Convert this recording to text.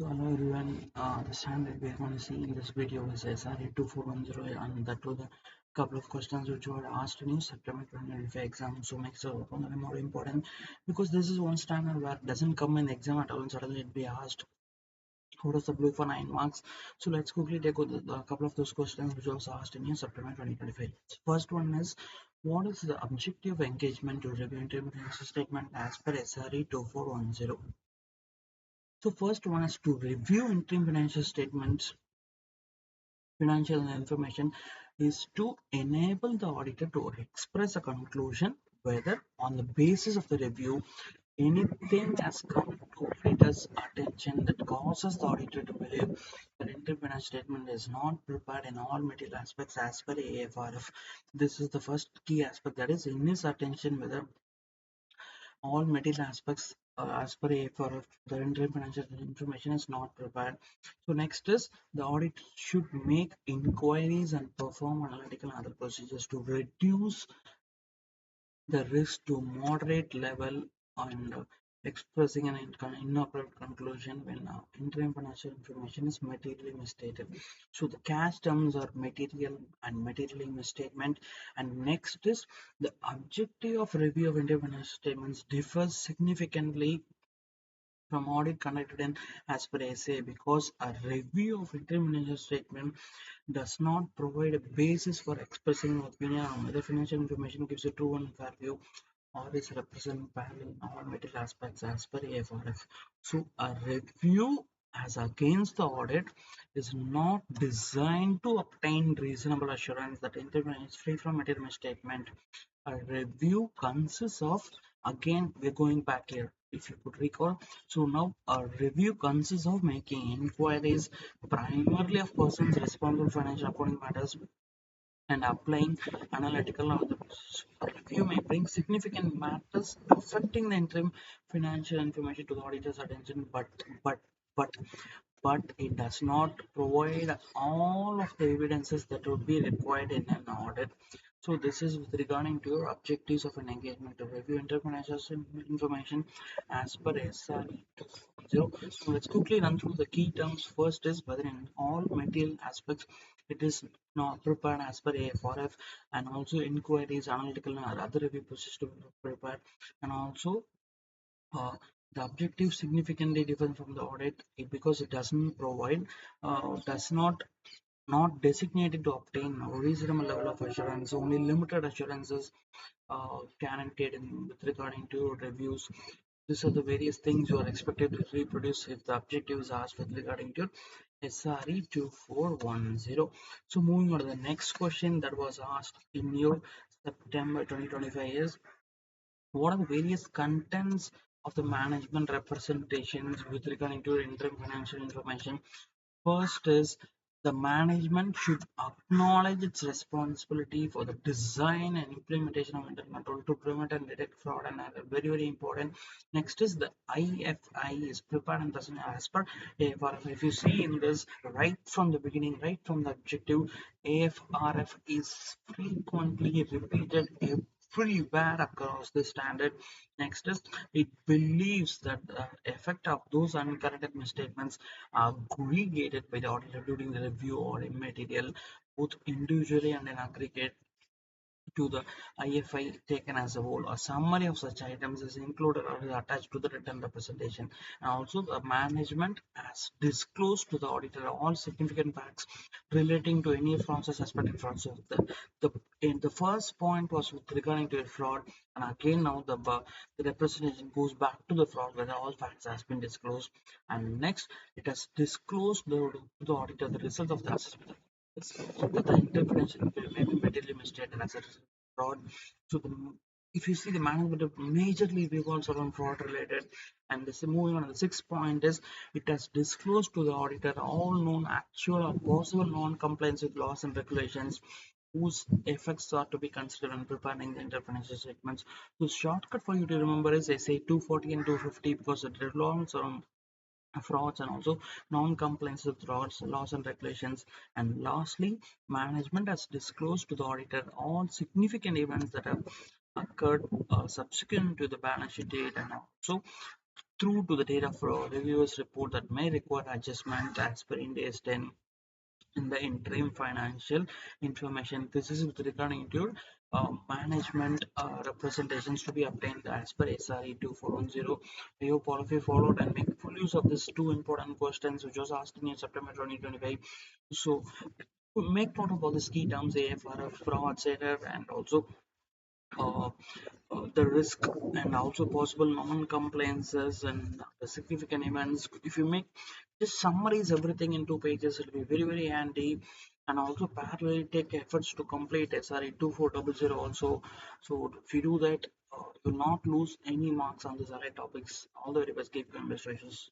So hello everyone, the standard we are going to see in this video is SRE 2410, and that was a couple of questions which were asked in your September 2025 exam. So makes it one more important because this is one standard where it doesn't come in the exam at all and suddenly it be asked out of the blue for 9 marks. So let's quickly take a couple of those questions which was asked in your September 2025. First one is, what is the objective of engagement to review interpretation statement as per SRE 2410? So first one is to review interim financial statements, financial information is to enable the auditor to express a conclusion whether on the basis of the review anything has come to auditor's attention that causes the auditor to believe that interim financial statement is not prepared in all material aspects as per AFRF. This is the first key aspect, that is in his attention whether all material aspects as per A for the interim financial information is not prepared. So next is the audit should make inquiries and perform analytical and other procedures to reduce the risk to moderate level and expressing an inappropriate conclusion when interim financial information is materially misstated. So the cash terms are material and materially misstatement. And next is the objective of review of interim financial statements differs significantly from audit conducted in as per SA because a review of interim financial statement does not provide a basis for expressing an opinion on whether financial information gives a true and fair view or is represented fairly in all material aspects as per AFRF. So a review as against the audit is not designed to obtain reasonable assurance that information is free from material misstatement. A review consists of, again we're going back here if you could recall, so now a review consists of making inquiries primarily of persons responsible for financial accounting matters and applying analytical methods. A review may bring significant matters affecting the interim financial information to the auditor's attention, but but but it does not provide all of the evidences that would be required in an audit. So this is with regarding to your objectives of an engagement to review interfinancial information as per SRE 2.0. So let's quickly run through the key terms. First is whether in all material aspects it is not prepared as per AFRF, and also inquiries, analytical and other review procedures to be prepared, and also uh, the objective significantly different from the audit because it doesn't provide, does not designated to obtain a reasonable level of assurance. Only limited assurances guaranteed with regarding to reviews. These are the various things you are expected to reproduce if the objective is asked with regarding to SRE 2410. So moving on to the next question that was asked in your September 2025 is, what are the various contents of the management representations with regarding to interim financial information? First is the management should acknowledge its responsibility for the design and implementation of internal control to prevent and detect fraud, and very very important. Next is the IFI is prepared and presented as per AFRF. If you see in this right from the beginning, right from the objective, AFRF is frequently repeated everywhere across the standard. Next is, it believes that the effect of those uncorrected misstatements are aggregated by the auditor during the review or immaterial, both individually and in aggregate to the IFI taken as a whole. A summary of such items is included or is attached to the written representation. And also the management has disclosed to the auditor all significant facts relating to any process aspect in fraud. So the first point was with regarding to a fraud, and again now the representation goes back to the fraud whether all facts has been disclosed, and next it has disclosed the auditor the result of the assessment that the interpretation may be materially mistaken as a fraud. So if you see the management majorly revolves around fraud related, and this moving on to the sixth point is, it has disclosed to the auditor all known actual or possible non-compliance with laws and regulations whose effects are to be considered when preparing the interfinancial statements. The shortcut for you to remember is SA 240 and 250 because it revolves around frauds and also non-compliance with laws and regulations. And lastly, management has disclosed to the auditor all significant events that have occurred subsequent to the balance sheet date, and also through to the data for reviewers report that may require adjustment as per Ind AS 10 in the interim financial information. This is with regarding to management representations to be obtained as per SRE 2410. I hope all of you followed and make full use of these two important questions which was asked in September 2025. So make note of all these key terms: AFRF, fraud, error, and also uh, the risk, and also possible non-compliances and the significant events. If you make just summarize everything in 2 pages, it'll be very very handy. And also parallelly take efforts to complete SRE 2400 also. So if you do that, you will not lose any marks on these array topics. All the very best. Keep your best wishes.